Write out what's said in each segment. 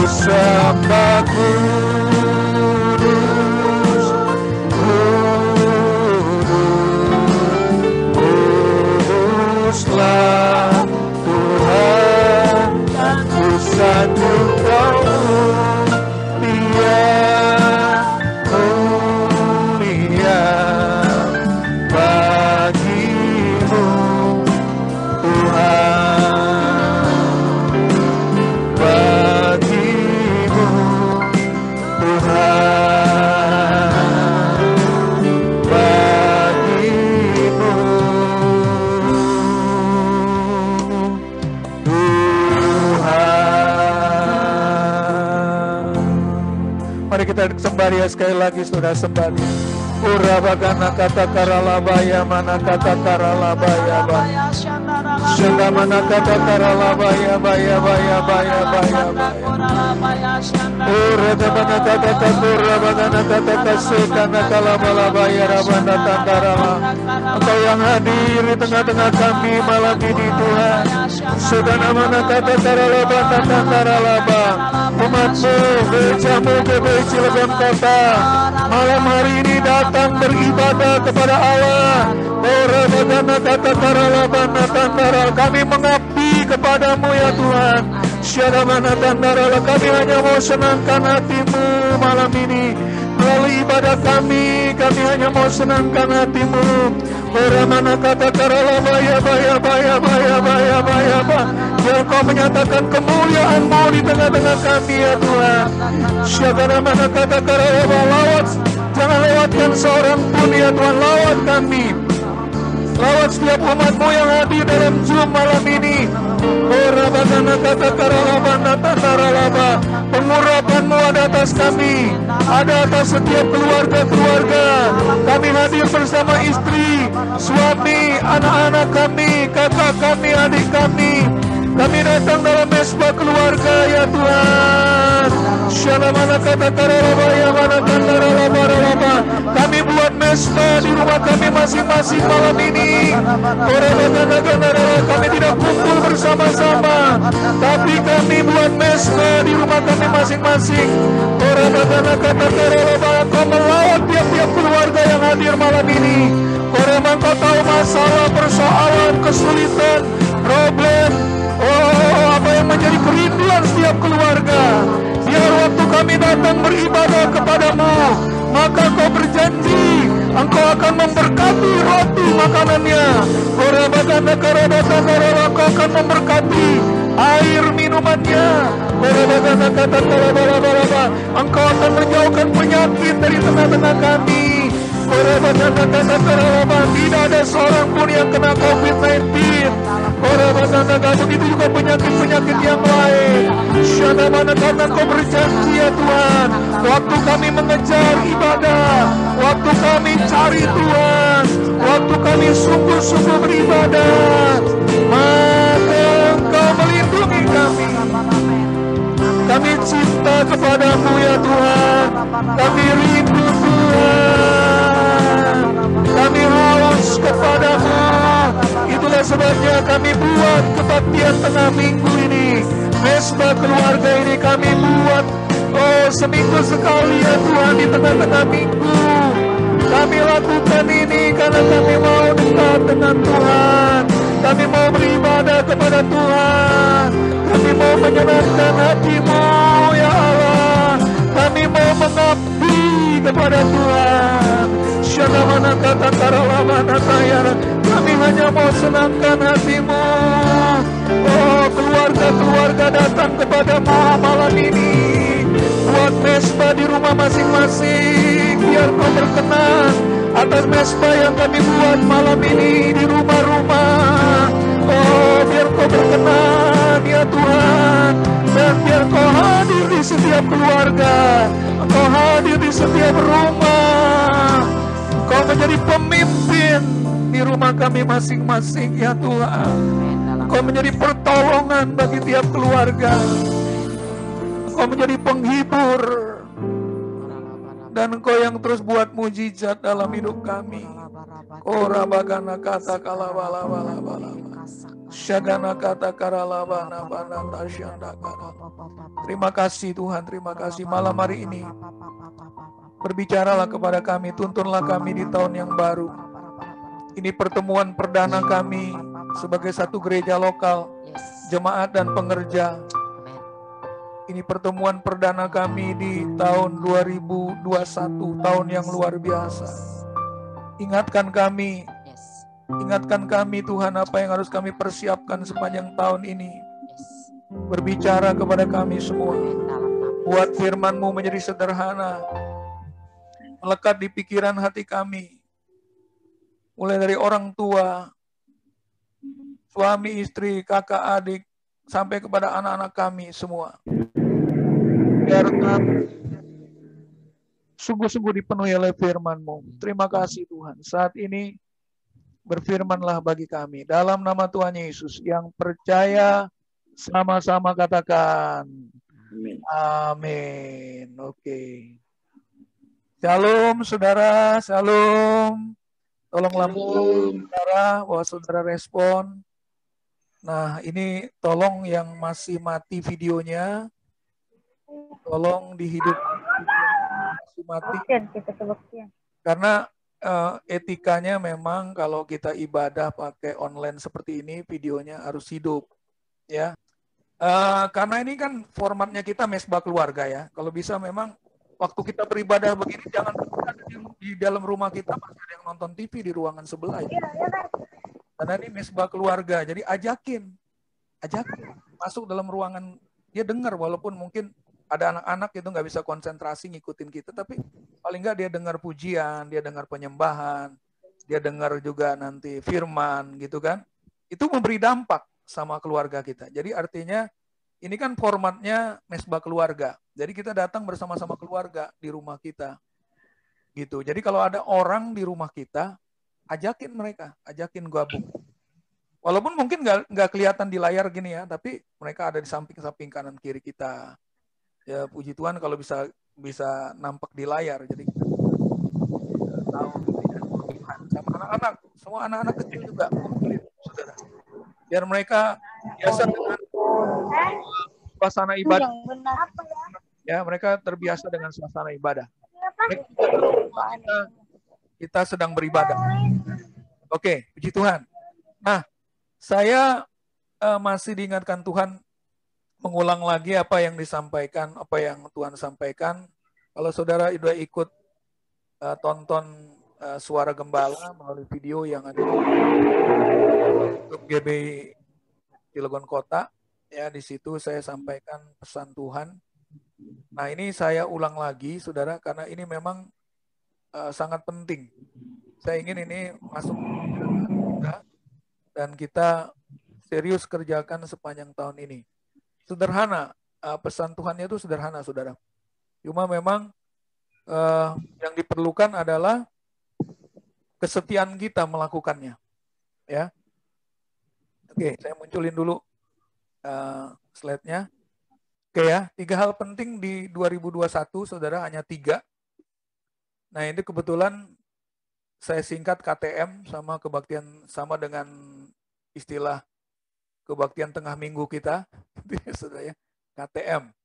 sembah kudus, kuduslah Tuhan, dan ku sanjung Kau mulia, mulia bagimu Tuhan, bagimu Tuhan, bagimu Tuhan. Mari kita sembah Dia sekali lagi, saudara, sembah Dia. Urabagana kata karalabaya, mana kata karalabaya, Shanda mana kata karalabaya, baya baya baya baya baya. Urada mana kata kakura, bagana kata kasekana kalabalabaya, rabana tandarala. Engkau yang hadir di tengah-tengah kami malam ini Tuhan. Saudara mana kata karalabana tandaralaba. Umatmu gerejamu gereja Cilegon Kota malam hari ini datang beribadah kepada Allah. Orabagana kata karalabana tandaral, kami mengabdi kepadamu ya Tuhan. Syadamana tandaral, kami hanya mau senangkan hatimu malam ini. Melalui ibadah kami hanya mau senangkan hatimu. Oramana kata karalabaya baya baya baya baya baya baya. Biar Kau menyatakan kemuliaan-Mu di tengah-tengah kami ya Tuhan. Syadamana kata karalabaya, lawat, jangan lewatkan seorang pun ya Tuhan, lawat kami. Lawat setiap umat-Mu yang hadir dalam Zoom malam ini. Orabagana kata karalabana tandaralaba. Pengurapan-Mu ada atas kami, ada atas setiap keluarga-keluarga. Kami hadir bersama istri, suami, anak-anak kami, kakak kami, adik kami. Kami datang dalam mesbah keluarga ya Tuhan. Syana mana kata karalabaya, mana kandaralaba. Kami buat mesbah di rumah kami masing-masing malam ini. Kami tidak kumpul bersama-sama, tapi kami buat mesbah di rumah kami masing-masing. Kau melawat tiap-tiap keluarga yang hadir malam ini. Kau tahu masalah, persoalan, kesulitan, problem, apa yang menjadi kerinduan setiap keluarga. Biar waktu kami datang beribadah kepadamu, maka Kau berjanji Engkau akan memberkati roti makanannya. Kau akan memberkati air minumannya. Engkau akan menjauhkan penyakit dari tengah-tengah kami. Tidak ada seorang pun yang kena COVID-19. Begitu juga penyakit-penyakit yang lain. Karena Kau berjanji ya Tuhan, waktu kami mengejar ibadah, waktu kami cari Tuhan, waktu kami sungguh-sungguh beribadah, maka Engkau melindungi kami. Kami cinta kepadamu ya Tuhan, kami rindu Tuhan, kami haus kepadamu. Itulah sebabnya kami buat kebaktian tengah minggu ini. Mesbah keluarga ini kami buat seminggu sekali ya Tuhan, di tengah-tengah minggu. Kami lakukan ini karena kami mau dekat dengan Tuhan. Kami mau beribadah kepada Tuhan. Kami mau menyenangkan hati-Mu ya Allah. Kami mau mengabdi kepada Tuhan. Syadamana kata karalabana tayara. Kami hanya mau senangkan hati-Mu. Keluarga-keluarga datang kepadamu malam ini. Buat mesbah di rumah masing-masing. Biar Kau berkenan atas mesbah yang kami buat malam ini di rumah-rumah. Biar Kau berkenan ya Tuhan. Dan biar Kau hadir di setiap keluarga. Kau hadir di setiap rumah. Kau menjadi pemimpin di rumah kami masing-masing ya Tuhan. Kau menjadi pertolongan bagi tiap keluarga. Kau menjadi penghibur. Dan Engkau yang terus buat mujizat dalam hidup kami. Ora bagana kata kalabala bala bala. Syagana kata karalaba nabana tasyanda kara. Terima kasih Tuhan, terima kasih malam hari ini. Berbicaralah kepada kami, tuntunlah kami di tahun yang baru. Ini pertemuan perdana kami sebagai satu gereja lokal, jemaat dan pengerja. Ini pertemuan perdana kami di tahun 2021, tahun yang luar biasa. Ingatkan kami Tuhan apa yang harus kami persiapkan sepanjang tahun ini. Berbicara kepada kami semua. Buat firman-Mu menjadi sederhana, melekat di pikiran hati kami. Mulai dari orang tua, suami, istri, kakak, adik, sampai kepada anak-anak kami semua. Biar kami sungguh-sungguh dipenuhi oleh firman-Mu. Terima kasih Tuhan. Saat ini berfirmanlah bagi kami. Dalam nama Tuhan Yesus, yang percaya sama-sama katakan. Amin. Oke. Shalom saudara, shalom. Tolonglah saudara, bahwa saudara respon. Nah, ini tolong yang masih mati videonya, tolong dihidupkan masih mati. Karena etikanya memang kalau kita ibadah pakai online seperti ini, videonya harus hidup, ya. Karena ini kan formatnya kita mesbah keluarga ya. Kalau bisa memang waktu kita beribadah begini jangan di dalam rumah kita masih ada yang nonton TV di ruangan sebelah ya. Karena ini mesbah keluarga, jadi ajakin masuk dalam ruangan, dia dengar walaupun mungkin ada anak-anak itu nggak bisa konsentrasi ngikutin kita, tapi paling nggak dia dengar pujian, dia dengar penyembahan, dia dengar juga nanti firman gitu kan. Itu memberi dampak sama keluarga kita. Jadi artinya ini kan formatnya mesbah keluarga. Jadi kita datang bersama-sama keluarga di rumah kita. Gitu. Jadi kalau ada orang di rumah kita, ajakin mereka, ajakin gabung. Walaupun mungkin nggak kelihatan di layar gini ya, tapi mereka ada di samping-samping kanan kiri kita. Ya puji Tuhan kalau bisa nampak di layar. Jadi kita tahu sama anak-anak, semua anak-anak kecil juga kumpulin, saudara. Biar mereka biasa dengan suasana ibadah. Ya, mereka terbiasa dengan suasana ibadah. Kita sedang beribadah. Oke, puji Tuhan. Nah, saya masih diingatkan Tuhan mengulang lagi apa yang disampaikan, apa yang Tuhan sampaikan. Kalau saudara sudah ikut tonton suara gembala melalui video yang ada di YouTube GB Cilegon Kota, ya di situ saya sampaikan pesan Tuhan. Nah ini saya ulang lagi, saudara, karena ini memang sangat penting. Saya ingin ini masuk kita dan kita serius kerjakan sepanjang tahun ini. Sederhana, pesan Tuhannya itu sederhana, saudara. Cuma memang yang diperlukan adalah kesetiaan kita melakukannya, ya. Oke, saya munculin dulu slide-nya. Oke ya, 3 hal penting di 2021, saudara, hanya 3. Nah ini kebetulan saya singkat KTM sama kebaktian, sama dengan istilah kebaktian tengah minggu kita, saudara ya, KTM.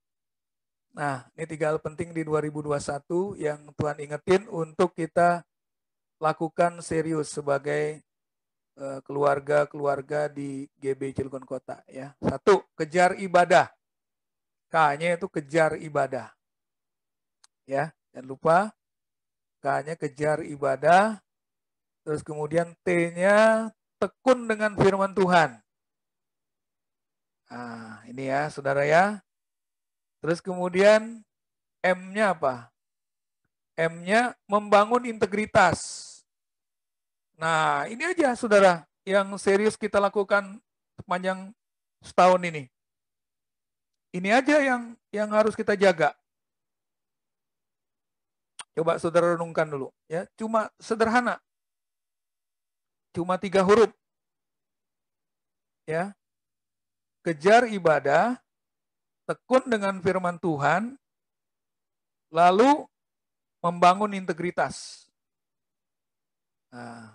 Nah ini 3 hal penting di 2021 yang Tuhan ingetin untuk kita lakukan serius sebagai keluarga-keluarga di GB Cilegon Kota ya. 1, kejar ibadah. K-nya itu kejar ibadah. Ya, jangan lupa K-nya kejar ibadah. Terus kemudian T-nya tekun dengan firman Tuhan. Nah, ini ya, saudara ya. Terus kemudian M-nya apa? M-nya membangun integritas. Nah, ini aja saudara yang serius kita lakukan sepanjang setahun ini. Ini aja yang harus kita jaga. Coba saudara renungkan dulu ya, cuma sederhana. Cuma 3 huruf. Ya. Kejar ibadah, tekun dengan firman Tuhan, lalu membangun integritas. Nah,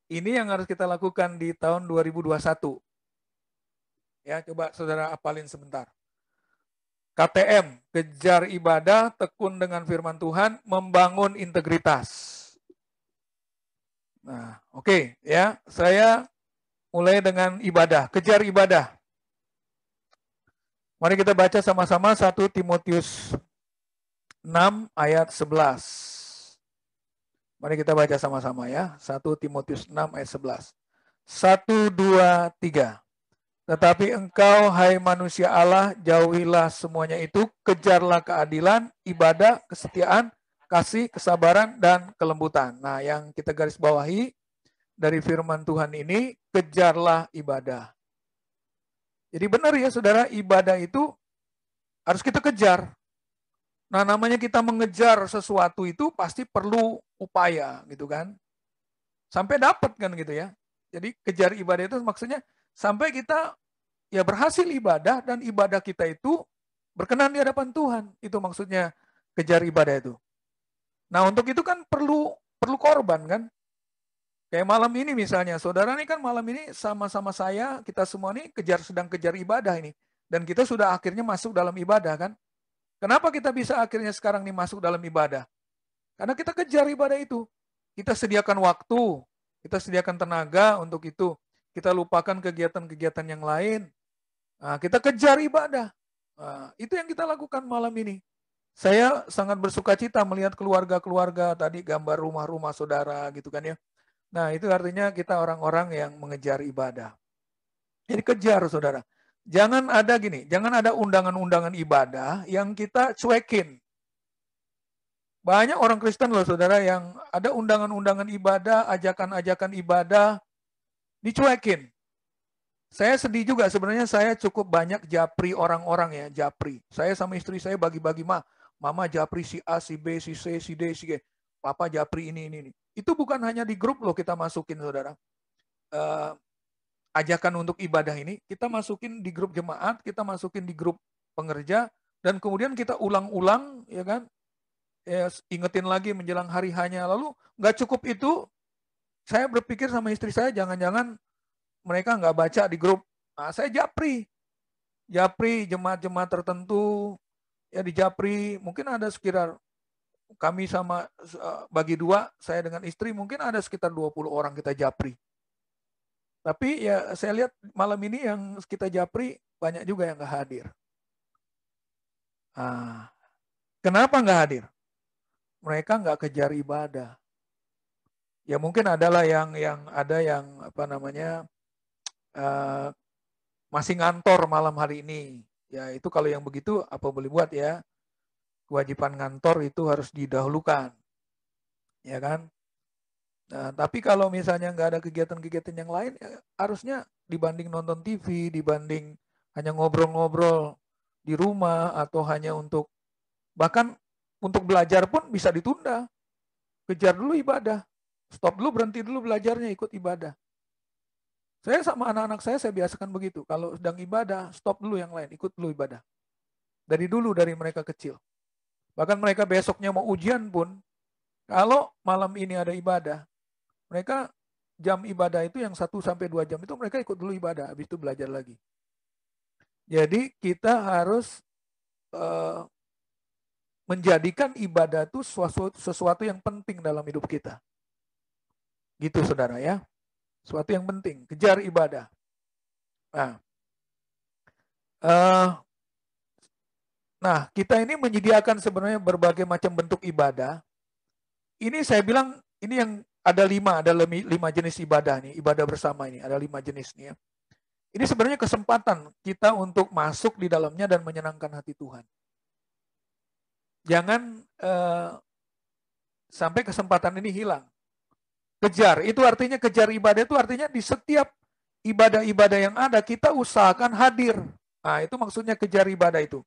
Ini yang harus kita lakukan di tahun 2021. Ya, coba saudara apalin sebentar. KTM, kejar ibadah, tekun dengan firman Tuhan, membangun integritas. Nah, oke, ya. Saya mulai dengan ibadah, kejar ibadah. Mari kita baca sama-sama 1 Timotius 6 ayat 11. Mari kita baca sama-sama ya. 1 Timotius 6 ayat 11. 1, 2, 3. Tetapi engkau, hai manusia Allah, jauhilah semuanya itu, kejarlah keadilan, ibadah, kesetiaan, kasih, kesabaran, dan kelembutan. Nah, yang kita garis bawahi dari firman Tuhan ini, kejarlah ibadah. Jadi benar ya saudara, ibadah itu harus kita kejar. Nah, namanya kita mengejar sesuatu itu pasti perlu upaya gitu kan. Sampai dapat kan gitu ya. Jadi kejar ibadah itu maksudnya sampai kita ya berhasil ibadah dan ibadah kita itu berkenan di hadapan Tuhan. Itu maksudnya kejar ibadah itu. Nah, untuk itu kan perlu korban kan. Kayak malam ini misalnya, saudara ini kan malam ini sama-sama saya, kita semua ini sedang kejar ibadah ini. Dan kita sudah akhirnya masuk dalam ibadah kan. Kenapa kita bisa akhirnya sekarang nih masuk dalam ibadah? Karena kita kejar ibadah itu. Kita sediakan waktu, kita sediakan tenaga untuk itu. Kita lupakan kegiatan-kegiatan yang lain. Nah, kita kejar ibadah. Nah, itu yang kita lakukan malam ini. Saya sangat bersuka cita melihat keluarga-keluarga tadi, gambar rumah-rumah saudara gitu kan ya. Nah, itu artinya kita orang-orang yang mengejar ibadah. Jadi kejar saudara. Jangan ada undangan-undangan ibadah yang kita cuekin. Banyak orang Kristen loh saudara yang ada undangan-undangan ibadah, ajakan-ajakan ibadah, dicuekin. Saya sedih juga sebenarnya, saya cukup banyak japri orang-orang ya, japri. Saya sama istri saya bagi-bagi, mama japri si A, si B, si C, si D, si G. Papa japri ini. Itu bukan hanya di grup loh kita masukin saudara. Ajakan untuk ibadah ini, kita masukin di grup jemaat, kita masukin di grup pengerja, dan kemudian kita ulang-ulang, ya kan, ya, ingetin lagi menjelang hari hanya. Lalu nggak cukup itu, saya berpikir sama istri saya, jangan-jangan mereka nggak baca di grup. Nah, saya japri jemaat-jemaat tertentu, ya di japri, mungkin ada sekitar, kami sama bagi dua, saya dengan istri, mungkin ada sekitar 20 orang kita japri. Tapi ya saya lihat malam ini yang kita japri banyak juga yang nggak hadir. Nah, kenapa nggak hadir? Mereka nggak kejar ibadah. Ya mungkin adalah yang ada yang apa namanya masih ngantor malam hari ini. Ya itu kalau yang begitu apa boleh buat ya. Kewajiban ngantor itu harus didahulukan. Ya kan? Nah, tapi kalau misalnya nggak ada kegiatan-kegiatan yang lain, ya harusnya dibanding nonton TV, dibanding hanya ngobrol-ngobrol di rumah, atau hanya bahkan untuk belajar pun bisa ditunda. Kejar dulu ibadah. Stop dulu, berhenti dulu belajarnya, ikut ibadah. Saya sama anak-anak saya biasakan begitu. Kalau sedang ibadah, stop dulu yang lain, ikut dulu ibadah. Dari mereka kecil. Bahkan mereka besoknya mau ujian pun, kalau malam ini ada ibadah, mereka jam ibadah itu yang 1-2 jam itu mereka ikut dulu ibadah, habis itu belajar lagi. Jadi kita harus menjadikan ibadah itu sesuatu yang penting dalam hidup kita. Gitu saudara ya. Sesuatu yang penting, kejar ibadah. Nah, kita ini menyediakan sebenarnya berbagai macam bentuk ibadah. Ini saya bilang, ini yang ada 5 jenis ibadah nih, ibadah bersama ini, ada 5 jenis nih ya. Ini sebenarnya kesempatan kita untuk masuk di dalamnya dan menyenangkan hati Tuhan. Jangan sampai kesempatan ini hilang. Kejar, itu artinya kejar ibadah itu artinya di setiap ibadah-ibadah yang ada kita usahakan hadir. Nah, itu maksudnya kejar ibadah itu.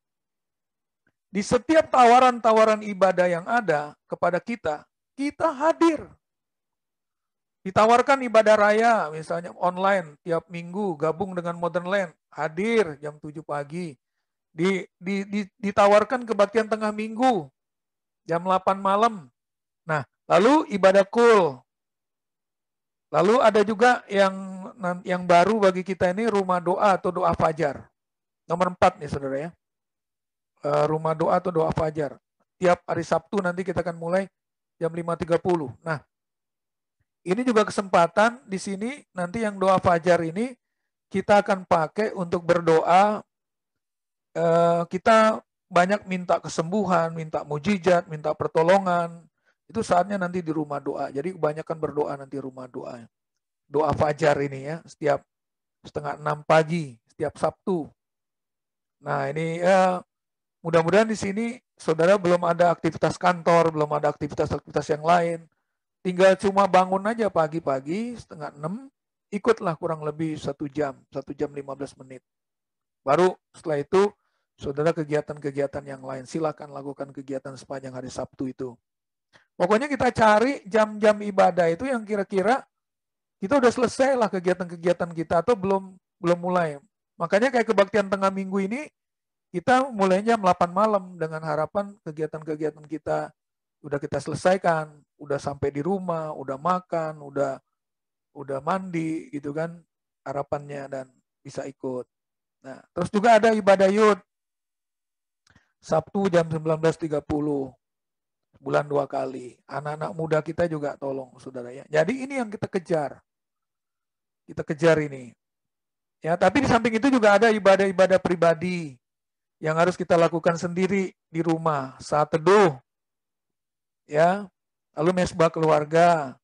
Di setiap tawaran-tawaran ibadah yang ada kepada kita, kita hadir. Ditawarkan ibadah raya, misalnya online, tiap minggu, gabung dengan Modern Land, hadir jam 7 pagi. Ditawarkan kebaktian tengah minggu, jam 8 malam. Nah, lalu ibadah kul. Lalu ada juga yang baru bagi kita ini rumah doa atau doa fajar. Nomor 4 nih saudara ya. Rumah doa atau doa fajar. Tiap hari Sabtu nanti kita akan mulai jam 5.30. Nah, ini juga kesempatan di sini nanti yang doa fajar ini kita akan pakai untuk berdoa. Kita banyak minta kesembuhan, minta mujizat, minta pertolongan. Itu saatnya nanti di rumah doa. Jadi kebanyakan berdoa nanti rumah doa. Doa fajar ini ya, setiap 5:30 pagi, setiap Sabtu. Nah ini mudah-mudahan di sini saudara belum ada aktivitas kantor, belum ada aktivitas-aktivitas yang lain. Tinggal cuma bangun aja pagi-pagi 5:30, ikutlah kurang lebih 1 jam 15 menit. Baru setelah itu saudara kegiatan-kegiatan yang lain, silakan lakukan kegiatan sepanjang hari Sabtu itu. Pokoknya kita cari jam-jam ibadah itu yang kira-kira kita udah selesai lah kegiatan-kegiatan kita atau belum mulai. Makanya kayak kebaktian tengah minggu ini kita mulainya jam 8 malam dengan harapan kegiatan-kegiatan kita udah kita selesaikan, udah sampai di rumah, udah makan, udah mandi gitu kan harapannya dan bisa ikut. Nah, terus juga ada ibadah yud Sabtu jam 19.30, bulan 2 kali. Anak-anak muda kita juga tolong saudara ya. Jadi ini yang kita kejar. Kita kejar ini. Ya, tapi di samping itu juga ada ibadah-ibadah pribadi yang harus kita lakukan sendiri di rumah. Saat teduh, ya, lalu mesbah keluarga.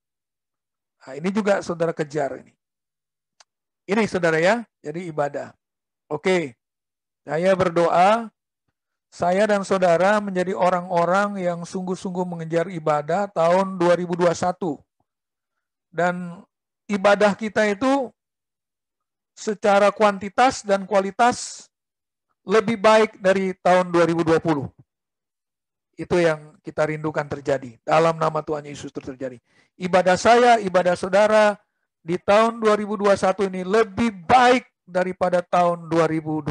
Nah, ini juga saudara kejar ini. Ini saudara ya, jadi ibadah. Oke, saya berdoa, saya dan saudara menjadi orang-orang yang sungguh-sungguh mengejar ibadah tahun 2021. Dan ibadah kita itu secara kuantitas dan kualitas lebih baik dari tahun 2020. Itu yang kita rindukan terjadi. Dalam nama Tuhan Yesus terjadi. Ibadah saya, ibadah saudara di tahun 2021 ini lebih baik daripada tahun 2020.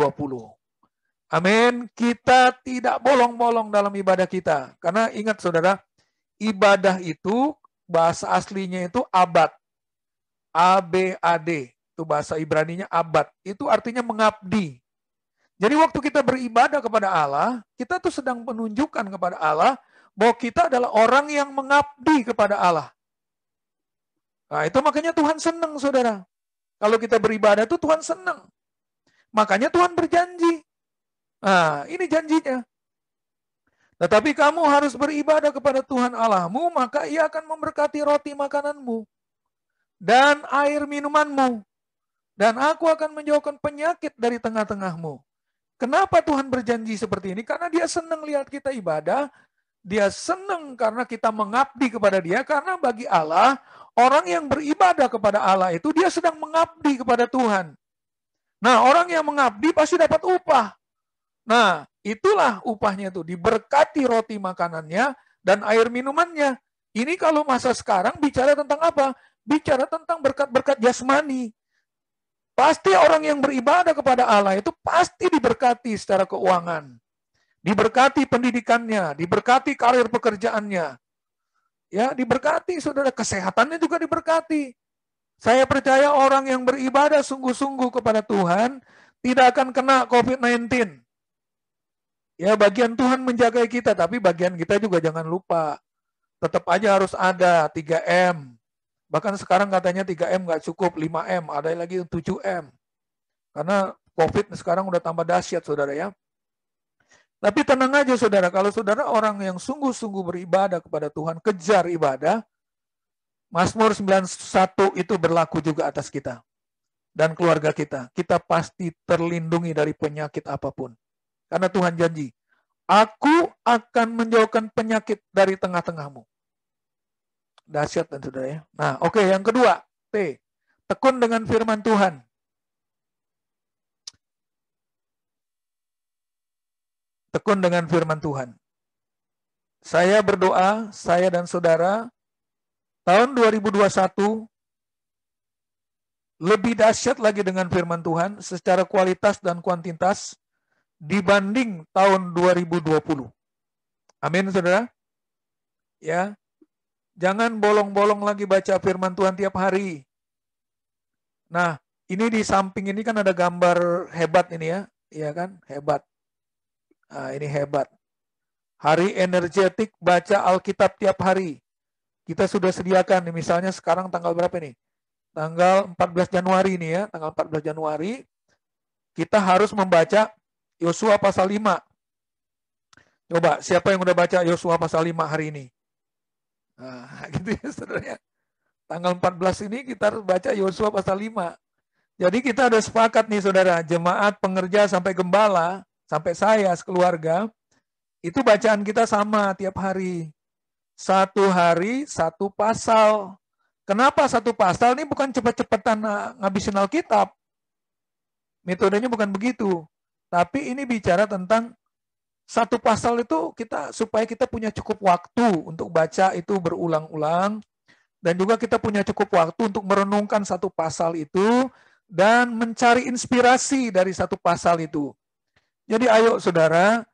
Amin. Kita tidak bolong-bolong dalam ibadah kita. Karena ingat saudara, ibadah itu bahasa aslinya itu abad. A-B-A-D. Itu bahasa Ibraninya abad. Itu artinya mengabdi. Jadi waktu kita beribadah kepada Allah, kita tuh sedang menunjukkan kepada Allah bahwa kita adalah orang yang mengabdi kepada Allah. Nah itu makanya Tuhan senang saudara. Kalau kita beribadah tuh Tuhan senang. Makanya Tuhan berjanji. Nah ini janjinya. Tetapi kamu harus beribadah kepada Tuhan Allahmu, maka Ia akan memberkati roti makananmu dan air minumanmu. Dan aku akan menjauhkan penyakit dari tengah-tengahmu. Kenapa Tuhan berjanji seperti ini? Karena Dia senang lihat kita ibadah. Dia senang karena kita mengabdi kepada Dia. Karena bagi Allah, orang yang beribadah kepada Allah itu dia sedang mengabdi kepada Tuhan. Nah, orang yang mengabdi pasti dapat upah. Nah, itulah upahnya itu. Diberkati roti makanannya dan air minumannya. Ini kalau masa sekarang bicara tentang apa? Bicara tentang berkat-berkat jasmani. Pasti orang yang beribadah kepada Allah itu pasti diberkati secara keuangan. Diberkati pendidikannya, diberkati karir pekerjaannya. Ya, diberkati saudara, kesehatannya juga diberkati. Saya percaya orang yang beribadah sungguh-sungguh kepada Tuhan tidak akan kena COVID-19. Ya, bagian Tuhan menjaga kita, tapi bagian kita juga jangan lupa. Tetap aja harus ada 3M. Bahkan sekarang katanya 3M nggak cukup, 5M, ada lagi 7M. Karena COVID sekarang udah tambah dahsyat, saudara ya. Tapi tenang aja, saudara. Kalau saudara orang yang sungguh-sungguh beribadah kepada Tuhan, kejar ibadah, Mazmur 91 itu berlaku juga atas kita. Dan keluarga kita. Kita pasti terlindungi dari penyakit apapun. Karena Tuhan janji, aku akan menjauhkan penyakit dari tengah-tengahmu. Dahsyat dan saudara ya. Nah, oke, yang kedua, T. Tekun dengan firman Tuhan. Tekun dengan firman Tuhan. Saya berdoa, saya dan saudara, tahun 2021 lebih dahsyat lagi dengan firman Tuhan secara kualitas dan kuantitas dibanding tahun 2020. Amin, saudara. Ya. Jangan bolong-bolong lagi baca firman Tuhan tiap hari. Nah, ini di samping ini kan ada gambar hebat ini ya. Iya kan? Hebat. Nah, ini hebat. Hari energetik baca Alkitab tiap hari. Kita sudah sediakan nih, misalnya sekarang tanggal berapa nih? Tanggal 14 Januari nih ya, tanggal 14 Januari kita harus membaca Yosua pasal 5. Coba, siapa yang udah baca Yosua pasal 5 hari ini? Nah, gitu ya saudara. Tanggal 14 ini kita harus baca Yosua pasal 5. Jadi kita udah sepakat nih saudara, jemaat, pengerja, sampai gembala, sampai saya sekeluarga, itu bacaan kita sama tiap hari. Satu hari, satu pasal. Kenapa satu pasal? Ini bukan cepet-cepetan ngabisin Alkitab. Metodenya bukan begitu. Tapi ini bicara tentang satu pasal itu kita supaya kita punya cukup waktu untuk baca itu berulang-ulang. Dan juga kita punya cukup waktu untuk merenungkan satu pasal itu dan mencari inspirasi dari satu pasal itu. Jadi ayo saudara,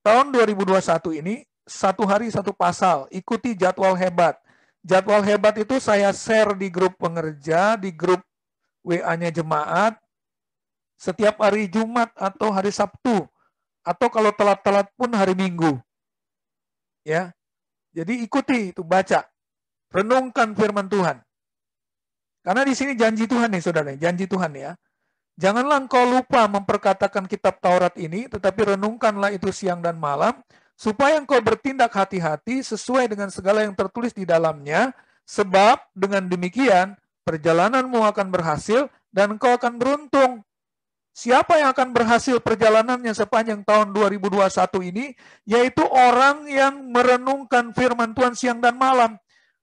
tahun 2021 ini satu hari satu pasal, ikuti jadwal hebat. Jadwal hebat itu saya share di grup pengerja, di grup WA-nya jemaat, setiap hari Jumat atau hari Sabtu, atau kalau telat-telat pun hari Minggu. Ya, jadi ikuti itu, baca, renungkan firman Tuhan. Karena di sini janji Tuhan nih saudara, janji Tuhan ya. Janganlah engkau lupa memperkatakan kitab Taurat ini, tetapi renungkanlah itu siang dan malam, supaya engkau bertindak hati-hati sesuai dengan segala yang tertulis di dalamnya, sebab dengan demikian perjalananmu akan berhasil dan engkau akan beruntung. Siapa yang akan berhasil perjalanannya sepanjang tahun 2021 ini? Yaitu orang yang merenungkan firman Tuhan siang dan malam.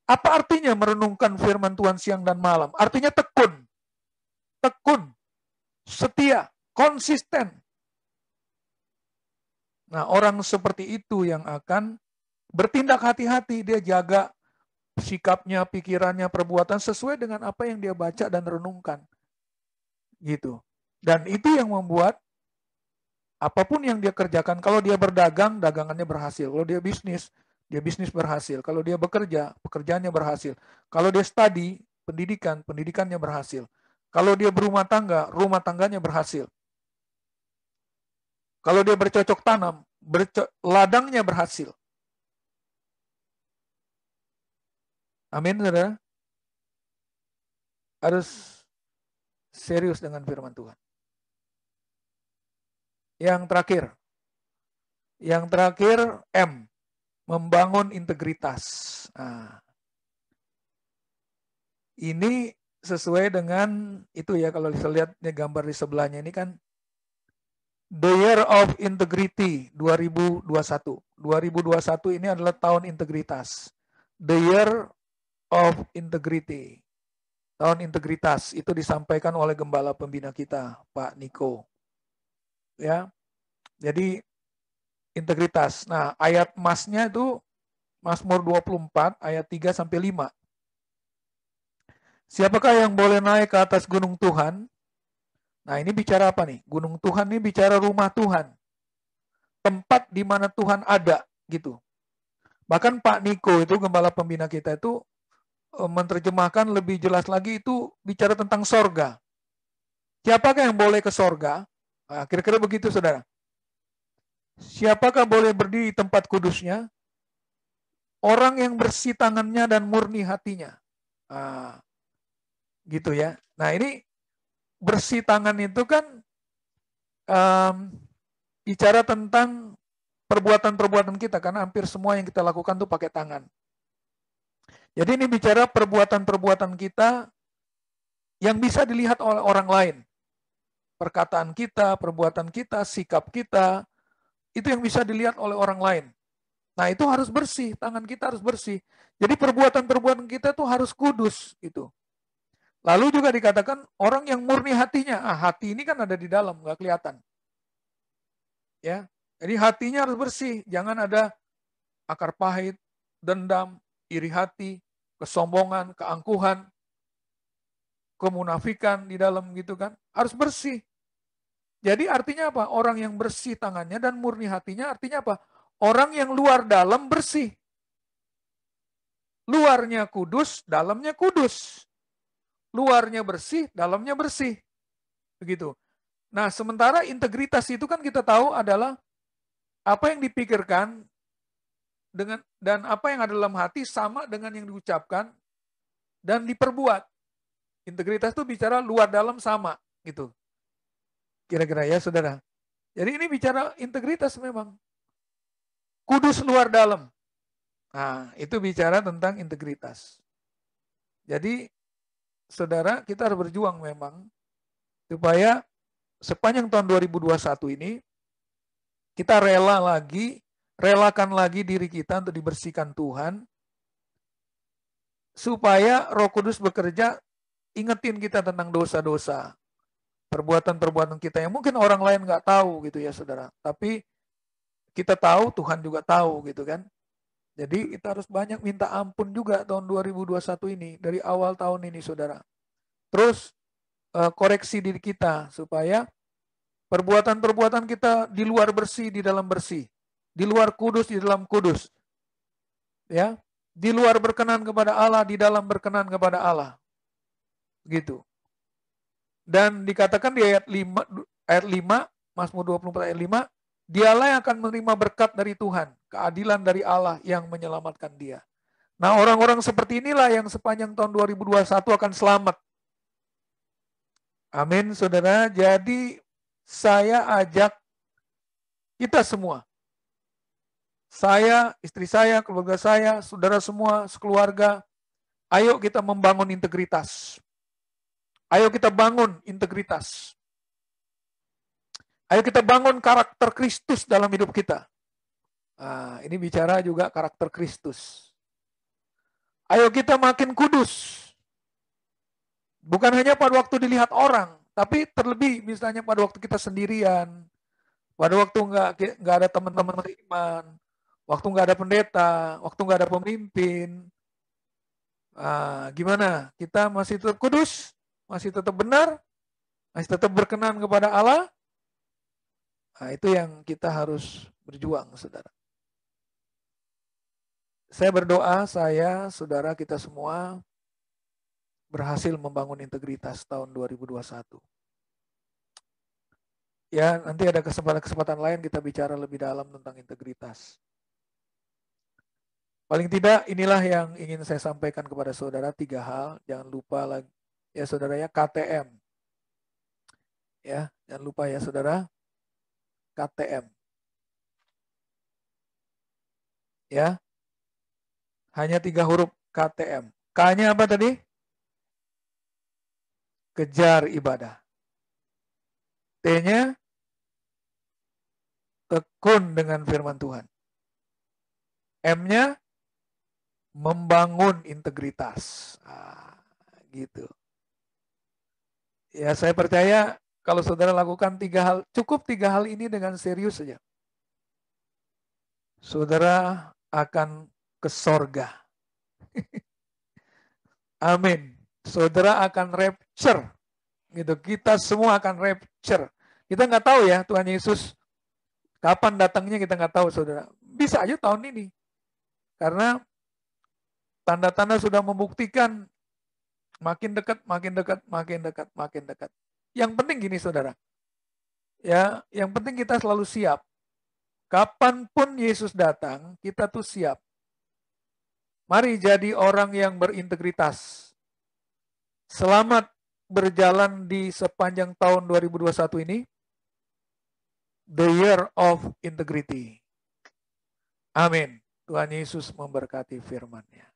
Apa artinya merenungkan firman Tuhan siang dan malam? Artinya tekun. Tekun. Setia, konsisten. Nah, orang seperti itu yang akan bertindak hati-hati, dia jaga sikapnya, pikirannya, perbuatan sesuai dengan apa yang dia baca dan renungkan. Gitu. Dan itu yang membuat apapun yang dia kerjakan, kalau dia berdagang, dagangannya berhasil. Kalau dia bisnis berhasil. Kalau dia bekerja, pekerjaannya berhasil. Kalau dia study, pendidikan, pendidikannya berhasil. Kalau dia berumah tangga, rumah tangganya berhasil. Kalau dia bercocok tanam, ladangnya berhasil. Amin, saudara. Harus serius dengan firman Tuhan. Yang terakhir M, membangun integritas. Nah, ini sesuai dengan itu ya, kalau bisa lihat gambar di sebelahnya ini kan The Year of Integrity 2021. 2021 ini adalah tahun integritas. The Year of Integrity. Tahun integritas itu disampaikan oleh gembala pembina kita, Pak Niko. Ya. Jadi integritas. Nah, ayat emasnya itu Mazmur 24 ayat 3 sampai 5. Siapakah yang boleh naik ke atas gunung Tuhan? Nah, ini bicara apa nih? Gunung Tuhan ini bicara rumah Tuhan. Tempat di mana Tuhan ada, gitu. Bahkan Pak Niko itu gembala pembina kita itu menerjemahkan lebih jelas lagi, itu bicara tentang sorga. Siapakah yang boleh ke sorga? Nah, kira-kira begitu saudara. Siapakah boleh berdiri di tempat kudusnya? Orang yang bersih tangannya dan murni hatinya. Nah, gitu ya. Nah, ini bersih tangan itu kan bicara tentang perbuatan-perbuatan kita, karena hampir semua yang kita lakukan tuh pakai tangan. Jadi ini bicara perbuatan-perbuatan kita yang bisa dilihat oleh orang lain. Perkataan kita, perbuatan kita, sikap kita, itu yang bisa dilihat oleh orang lain. Nah, itu harus bersih, tangan kita harus bersih. Jadi perbuatan-perbuatan kita tuh harus kudus gitu. Lalu juga dikatakan orang yang murni hatinya. Hati ini kan ada di dalam, nggak kelihatan. Ya, jadi hatinya harus bersih, jangan ada akar pahit, dendam, iri hati, kesombongan, keangkuhan, kemunafikan di dalam gitu kan. Harus bersih. Jadi artinya apa? Orang yang bersih tangannya dan murni hatinya artinya apa? Orang yang luar dalam bersih. Luarnya kudus, dalamnya kudus. luarnya bersih, dalamnya bersih. Begitu. Nah, sementara integritas itu kan kita tahu adalah apa yang dipikirkan dengan dan apa yang ada dalam hati sama dengan yang diucapkan dan diperbuat. Integritas itu bicara luar dalam sama gitu. Kira-kira ya, Saudara. Jadi ini bicara integritas memang. Kudus luar dalam. Nah, itu bicara tentang integritas. Jadi, Saudara, kita harus berjuang memang supaya sepanjang tahun 2021 ini kita relakan lagi diri kita untuk dibersihkan Tuhan, supaya Roh Kudus bekerja, ingetin kita tentang dosa-dosa, perbuatan-perbuatan kita yang mungkin orang lain nggak tahu gitu ya, Saudara. Tapi kita tahu, Tuhan juga tahu gitu kan. Jadi kita harus banyak minta ampun juga tahun 2021 ini, dari awal tahun ini, Saudara. Terus koreksi diri kita supaya perbuatan-perbuatan kita di luar bersih, di dalam bersih. Di luar kudus, di dalam kudus. Ya, di luar berkenan kepada Allah, di dalam berkenan kepada Allah. Gitu. Dan dikatakan di ayat 5, Mazmur 24 ayat 5, dialah yang akan menerima berkat dari Tuhan, keadilan dari Allah yang menyelamatkan dia. Nah, orang-orang seperti inilah yang sepanjang tahun 2021 akan selamat. Amin, Saudara. Jadi saya ajak kita semua, saya, istri saya, keluarga saya, saudara semua, sekeluarga, ayo kita membangun integritas. Ayo kita bangun integritas. Ayo kita bangun karakter Kristus dalam hidup kita. Nah, ini bicara juga karakter Kristus. Ayo kita makin kudus. Bukan hanya pada waktu dilihat orang, tapi terlebih misalnya pada waktu kita sendirian, pada waktu nggak ada teman-teman iman, waktu nggak ada pendeta, waktu nggak ada pemimpin. Nah, gimana? Kita masih tetap kudus, masih tetap benar, masih tetap berkenan kepada Allah. Nah, itu yang kita harus berjuang, Saudara. Saya berdoa, saudara, kita semua berhasil membangun integritas tahun 2021. Ya, nanti ada kesempatan lain kita bicara lebih dalam tentang integritas. Paling tidak inilah yang ingin saya sampaikan kepada saudara, 3 hal. Jangan lupa lagi ya saudara ya, KTM. Ya, jangan lupa ya saudara, KTM. Ya. Hanya 3 huruf KTM. K-nya apa tadi? Kejar ibadah. T-nya tekun dengan firman Tuhan. M-nya membangun integritas. Nah, gitu. Ya, saya percaya kalau saudara lakukan 3 hal, cukup 3 hal ini dengan serius saja, saudara akan ke sorga. Amin. Saudara akan rapture. Gitu. Kita semua akan rapture. Kita nggak tahu ya Tuhan Yesus kapan datangnya, kita nggak tahu saudara. Bisa aja tahun ini. Karena tanda-tanda sudah membuktikan makin dekat, makin dekat, makin dekat, makin dekat. Yang penting gini saudara. Ya, yang penting kita selalu siap. Kapanpun Yesus datang, kita tuh siap. Mari jadi orang yang berintegritas. Selamat berjalan di sepanjang tahun 2021 ini. The year of integrity. Amin. Tuhan Yesus memberkati firman-Nya.